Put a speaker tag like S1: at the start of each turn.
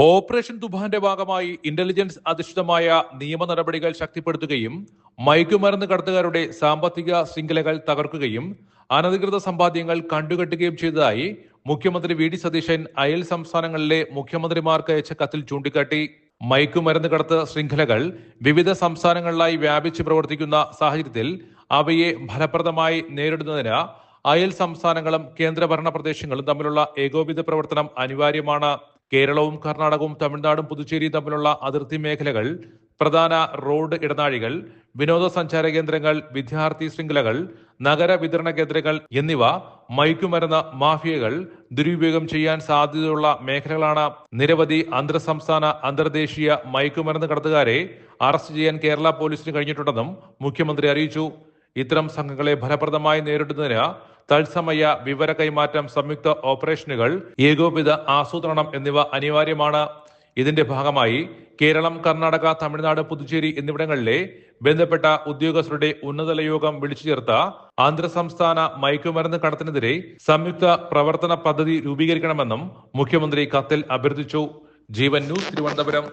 S1: Operation തുഫാന്റെ ഭാഗമായി intelligence അധിഷ്ഠിതമായ നിയമ നടപടികൾ ശക്തിപ്പെടുത്തുകയും മയക്കുമരുന്ന് കടത്തുകാരുടെ സാമ്പത്തിക ശൃംഖലകൾ തകർക്കുകയും അനധികൃത സമ്പാദ്യങ്ങൾ കണ്ടുകെട്ടുകയും ചെയ്തതായി മുഖ്യമന്ത്രി വി ഡി സതീശൻ അയൽ സംസ്ഥാനങ്ങളിലെ മുഖ്യമന്ത്രിമാർക്ക് അയച്ച കത്തിൽ ചൂണ്ടിക്കാട്ടി. മയക്കുമരുന്ന് കടത്ത് ശൃംഖലകൾ വിവിധ സംസ്ഥാനങ്ങളിലായി വ്യാപിച്ചു പ്രവർത്തിക്കുന്ന സാഹചര്യത്തിൽ അവയെ ഫലപ്രദമായി നേരിടുന്നതിന് അയൽ സംസ്ഥാനങ്ങളും കേന്ദ്രഭരണ പ്രദേശങ്ങളും തമ്മിലുള്ള ഏകോപിത പ്രവർത്തനം അനിവാര്യമാണ്. കേരളവും കർണാടകവും തമിഴ്നാടും പുതുച്ചേരിയും തമ്മിലുള്ള അതിർത്തി മേഖലകൾ, പ്രധാന റോഡ് ഇടനാഴികൾ, വിനോദസഞ്ചാര കേന്ദ്രങ്ങൾ, വിദ്യാർത്ഥി ശൃംഖലകൾ, നഗര വിതരണ കേന്ദ്രങ്ങൾ എന്നിവ മയക്കുമരുന്ന് മാഫിയകൾ ദുരുപയോഗം ചെയ്യാൻ സാധ്യതയുള്ള മേഖലകളാണ്. നിരവധി അന്തർ സംസ്ഥാന അന്തർദേശീയ മയക്കുമരുന്ന് കടത്തുകാരെ അറസ്റ്റ് ചെയ്യാൻ കേരള പോലീസിന് കഴിഞ്ഞിട്ടുണ്ടെന്നും മുഖ്യമന്ത്രി അറിയിച്ചു. ഇത്തരം സംഘങ്ങളെ ഫലപ്രദമായി നേരിടുന്നതിന് തത്സമയ വിവര കൈമാറ്റം, സംയുക്ത ഓപ്പറേഷനുകൾ, ഏകോപിത ആസൂത്രണം എന്നിവ അനിവാര്യമാണ്. ഇതിന്റെ ഭാഗമായി കേരളം, കർണാടക, തമിഴ്നാട്, പുതുച്ചേരി എന്നിവിടങ്ങളിലെ ബന്ധപ്പെട്ട ഉദ്യോഗസ്ഥരുടെ ഉന്നതതല യോഗം വിളിച്ചു ചേർത്ത അന്തർ സംസ്ഥാന മയക്കുമരുന്ന് കടത്തിനെതിരെ സംയുക്ത പ്രവർത്തന പദ്ധതി രൂപീകരിക്കണമെന്നും മുഖ്യമന്ത്രി കത്തിൽ അഭ്യർത്ഥിച്ചു. ജീവൻ ന്യൂസ്, തിരുവനന്തപുരം.